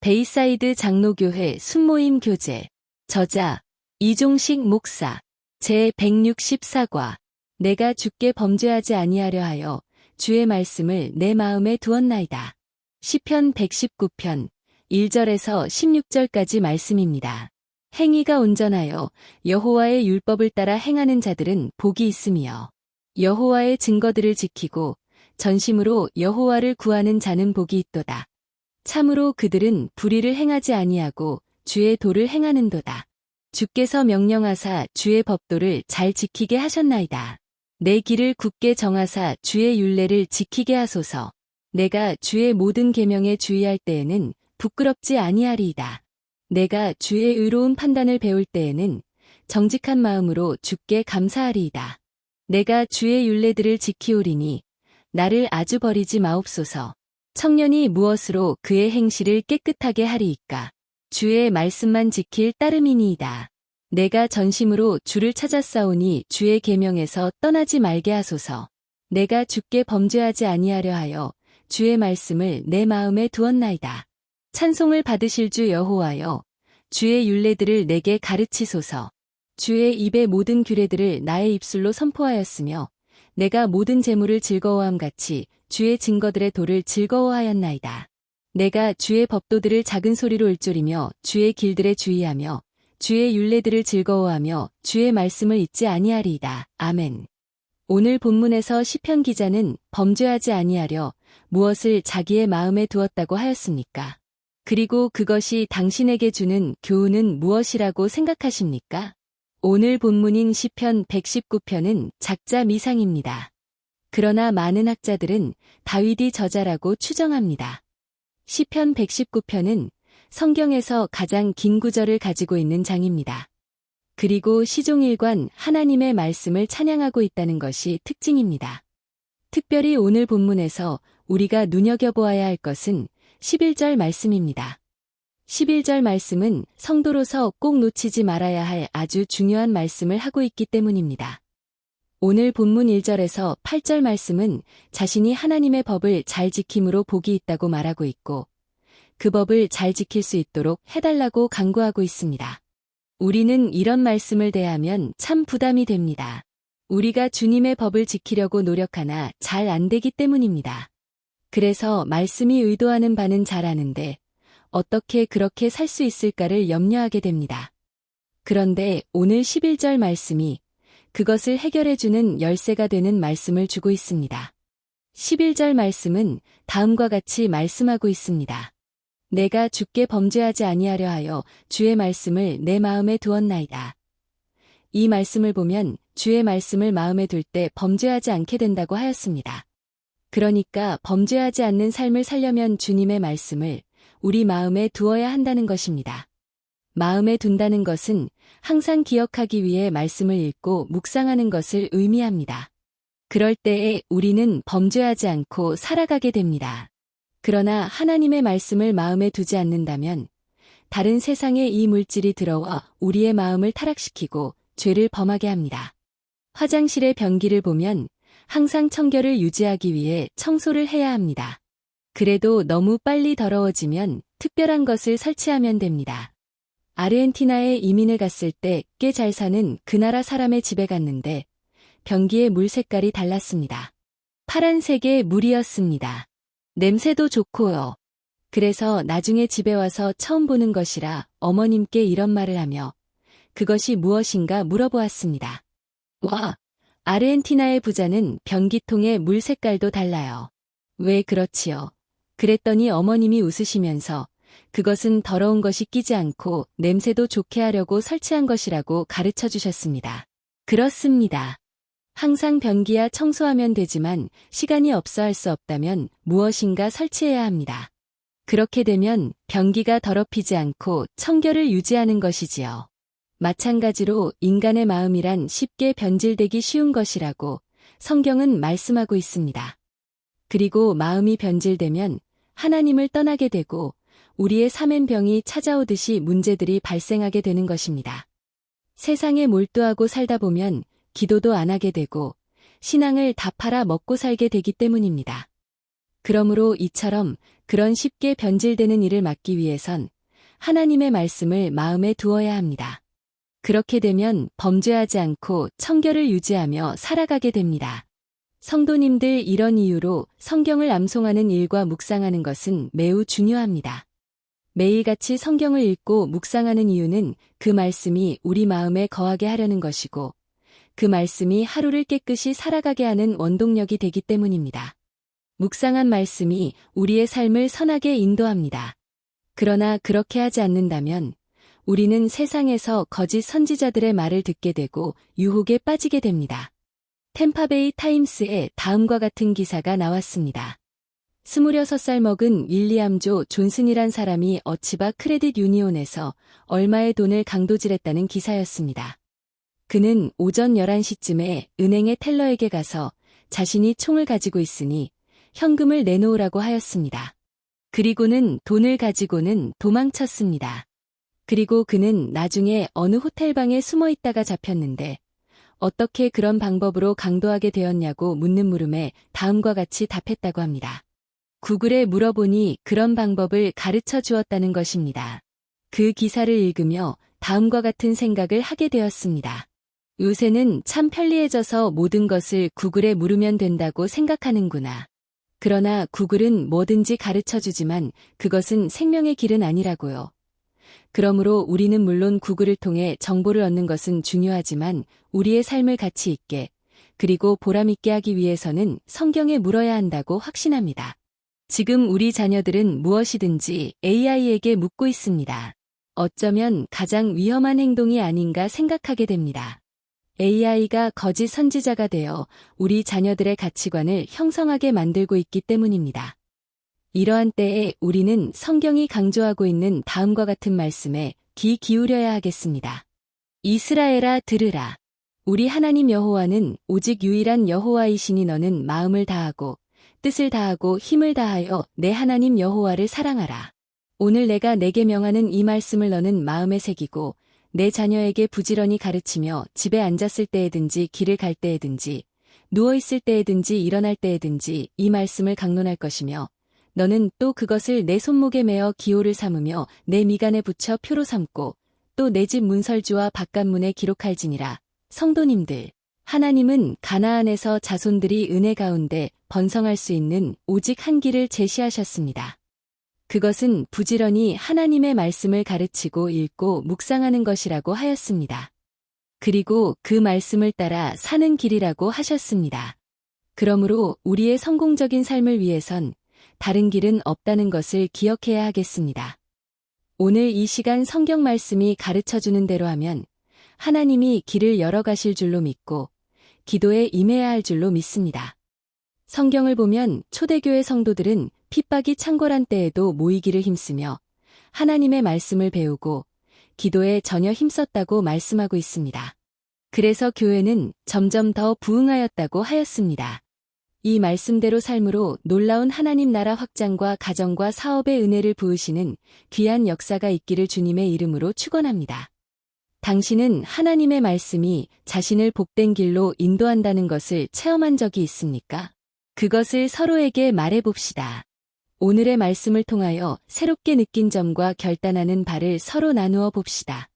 베이사이드 장로교회 순모임 교재. 저자 이종식 목사. 제164과. 내가 주께 범죄하지 아니하려 하여 주의 말씀을 내 마음에 두었나이다. 시편 119편 1절에서 16절까지 말씀입니다. 행위가 온전하여 여호와의 율법을 따라 행하는 자들은 복이 있으며 여호와의 증거들을 지키고 전심으로 여호와를 구하는 자는 복이 있도다. 참으로 그들은 불의를 행하지 아니하고 주의 도를 행하는도다. 주께서 명령하사 주의 법도를 잘 지키게 하셨나이다. 내 길을 굳게 정하사 주의 율례를 지키게 하소서. 내가 주의 모든 계명에 주의할 때에는 부끄럽지 아니하리이다. 내가 주의 의로운 판단을 배울 때에는 정직한 마음으로 주께 감사하리이다. 내가 주의 율례들을 지키오리니 나를 아주 버리지 마옵소서. 청년이 무엇으로 그의 행실을 깨끗하게 하리이까? 주의 말씀만 지킬 따름이니이다. 내가 전심으로 주를 찾았사오니 주의 계명에서 떠나지 말게 하소서. 내가 주께 범죄하지 아니하려 하여 주의 말씀을 내 마음에 두었나이다. 찬송을 받으실 주 여호와여, 주의 율례들을 내게 가르치소서. 주의 입의 모든 규례들을 나의 입술로 선포하였으며 내가 모든 재물을 즐거워함 같이 주의 증거들의 도를 즐거워하였나이다. 내가 주의 법도들을 작은 소리로 읊조리며 주의 길들에 주의하며 주의 율례들을 즐거워하며 주의 말씀을 잊지 아니하리이다. 아멘. 오늘 본문에서 시편 기자는 범죄하지 아니하려 무엇을 자기의 마음에 두었다고 하였습니까? 그리고 그것이 당신에게 주는 교훈은 무엇이라고 생각하십니까? 오늘 본문인 시편 119편은 작자 미상입니다. 그러나 많은 학자들은 다윗이 저자라고 추정합니다. 시편 119편은 성경에서 가장 긴 구절을 가지고 있는 장입니다. 그리고 시종일관 하나님의 말씀을 찬양하고 있다는 것이 특징입니다. 특별히 오늘 본문에서 우리가 눈여겨보아야 할 것은 11절 말씀입니다. 11절 말씀은 성도로서 꼭 놓치지 말아야 할 아주 중요한 말씀을 하고 있기 때문입니다. 오늘 본문 1절에서 8절 말씀은 자신이 하나님의 법을 잘 지킴으로 복이 있다고 말하고 있고 그 법을 잘 지킬 수 있도록 해달라고 간구하고 있습니다. 우리는 이런 말씀을 대하면 참 부담이 됩니다. 우리가 주님의 법을 지키려고 노력하나 잘 안 되기 때문입니다. 그래서 말씀이 의도하는 바는 잘 아는데 어떻게 그렇게 살 수 있을까를 염려하게 됩니다. 그런데 오늘 11절 말씀이 그것을 해결해주는 열쇠가 되는 말씀을 주고 있습니다. 11절 말씀은 다음과 같이 말씀하고 있습니다. 내가 주께 범죄하지 아니하려 하여 주의 말씀을 내 마음에 두었나이다. 이 말씀을 보면 주의 말씀을 마음에 둘 때 범죄하지 않게 된다고 하였습니다. 그러니까 범죄하지 않는 삶을 살려면 주님의 말씀을 우리 마음에 두어야 한다는 것입니다. 마음에 둔다는 것은 항상 기억하기 위해 말씀을 읽고 묵상하는 것을 의미합니다. 그럴 때에 우리는 범죄하지 않고 살아가게 됩니다. 그러나 하나님의 말씀을 마음에 두지 않는다면 다른 세상의 이 물질이 들어와 우리의 마음을 타락시키고 죄를 범하게 합니다. 화장실의 변기를 보면 항상 청결을 유지하기 위해 청소를 해야 합니다. 그래도 너무 빨리 더러워지면 특별한 것을 설치하면 됩니다. 아르헨티나에 이민을 갔을 때 꽤 잘 사는 그 나라 사람의 집에 갔는데 변기의 물 색깔이 달랐습니다. 파란색의 물이었습니다. 냄새도 좋고요. 그래서 나중에 집에 와서 처음 보는 것이라 어머님께 이런 말을 하며 그것이 무엇인가 물어보았습니다. 와, 아르헨티나의 부자는 변기통의 물 색깔도 달라요. 왜 그렇지요? 그랬더니 어머님이 웃으시면서 그것은 더러운 것이 끼지 않고 냄새도 좋게 하려고 설치한 것이라고 가르쳐 주셨습니다. 그렇습니다. 항상 변기야 청소하면 되지만 시간이 없어 할 수 없다면 무엇인가 설치해야 합니다. 그렇게 되면 변기가 더럽히지 않고 청결을 유지하는 것이지요. 마찬가지로 인간의 마음이란 쉽게 변질되기 쉬운 것이라고 성경은 말씀하고 있습니다. 그리고 마음이 변질되면 하나님을 떠나게 되고 우리의 사면병이 찾아오듯이 문제들이 발생하게 되는 것입니다. 세상에 몰두하고 살다 보면 기도도 안 하게 되고 신앙을 다 팔아 먹고 살게 되기 때문입니다. 그러므로 이처럼 그런 쉽게 변질되는 일을 막기 위해선 하나님의 말씀을 마음에 두어야 합니다. 그렇게 되면 범죄하지 않고 청결을 유지하며 살아가게 됩니다. 성도님들, 이런 이유로 성경을 암송하는 일과 묵상하는 것은 매우 중요합니다. 매일같이 성경을 읽고 묵상하는 이유는 그 말씀이 우리 마음에 거하게 하려는 것이고, 그 말씀이 하루를 깨끗이 살아가게 하는 원동력이 되기 때문입니다. 묵상한 말씀이 우리의 삶을 선하게 인도합니다. 그러나 그렇게 하지 않는다면 우리는 세상에서 거짓 선지자들의 말을 듣게 되고 유혹에 빠지게 됩니다. 템파베이 타임스에 다음과 같은 기사가 나왔습니다. 26살 먹은 윌리엄 조 존슨이란 사람이 어치바 크레딧 유니온에서 얼마의 돈을 강도질했다는 기사였습니다. 그는 오전 11시쯤에 은행의 텔러에게 가서 자신이 총을 가지고 있으니 현금을 내놓으라고 하였습니다. 그리고는 돈을 가지고는 도망쳤습니다. 그리고 그는 나중에 어느 호텔방에 숨어 있다가 잡혔는데 어떻게 그런 방법으로 강도하게 되었냐고 묻는 물음에 다음과 같이 답했다고 합니다. 구글에 물어보니 그런 방법을 가르쳐 주었다는 것입니다. 그 기사를 읽으며 다음과 같은 생각을 하게 되었습니다. 요새는 참 편리해져서 모든 것을 구글에 물으면 된다고 생각하는구나. 그러나 구글은 뭐든지 가르쳐 주지만 그것은 생명의 길은 아니라고요. 그러므로 우리는 물론 구글을 통해 정보를 얻는 것은 중요하지만 우리의 삶을 가치 있게 그리고 보람 있게 하기 위해서는 성경에 물어야 한다고 확신합니다. 지금 우리 자녀들은 무엇이든지 AI에게 묻고 있습니다. 어쩌면 가장 위험한 행동이 아닌가 생각하게 됩니다. AI가 거짓 선지자가 되어 우리 자녀들의 가치관을 형성하게 만들고 있기 때문입니다. 이러한 때에 우리는 성경이 강조하고 있는 다음과 같은 말씀에 귀 기울여야 하겠습니다. 이스라엘아, 들으라. 우리 하나님 여호와는 오직 유일한 여호와이시니 너는 마음을 다하고 뜻을 다하고 힘을 다하여 내 하나님 여호와를 사랑하라. 오늘 내가 내게 명하는 이 말씀을 너는 마음에 새기고 내 자녀에게 부지런히 가르치며 집에 앉았을 때에든지 길을 갈 때에든지 누워있을 때에든지 일어날 때에든지 이 말씀을 강론할 것이며 너는 또 그것을 내 손목에 매어 기호를 삼으며 내 미간에 붙여 표로 삼고 또 내 집 문설주와 바깥문에 기록할지니라. 성도님들, 하나님은 가나안에서 자손들이 은혜 가운데 번성할 수 있는 오직 한 길을 제시하셨습니다. 그것은 부지런히 하나님의 말씀을 가르치고 읽고 묵상하는 것이라고 하였습니다. 그리고 그 말씀을 따라 사는 길이라고 하셨습니다. 그러므로 우리의 성공적인 삶을 위해선 다른 길은 없다는 것을 기억해야 하겠습니다. 오늘 이 시간 성경 말씀이 가르쳐주는 대로 하면 하나님이 길을 열어가실 줄로 믿고 기도에 임해야 할 줄로 믿습니다. 성경을 보면 초대교회 성도들은 핍박이 창궐한 때에도 모이기를 힘쓰며 하나님의 말씀을 배우고 기도에 전혀 힘썼다고 말씀하고 있습니다. 그래서 교회는 점점 더 부흥하였다고 하였습니다. 이 말씀대로 삶으로 놀라운 하나님 나라 확장과 가정과 사업의 은혜를 부으시는 귀한 역사가 있기를 주님의 이름으로 축원합니다. 당신은 하나님의 말씀이 자신을 복된 길로 인도한다는 것을 체험한 적이 있습니까? 그것을 서로에게 말해봅시다. 오늘의 말씀을 통하여 새롭게 느낀 점과 결단하는 바를 서로 나누어 봅시다.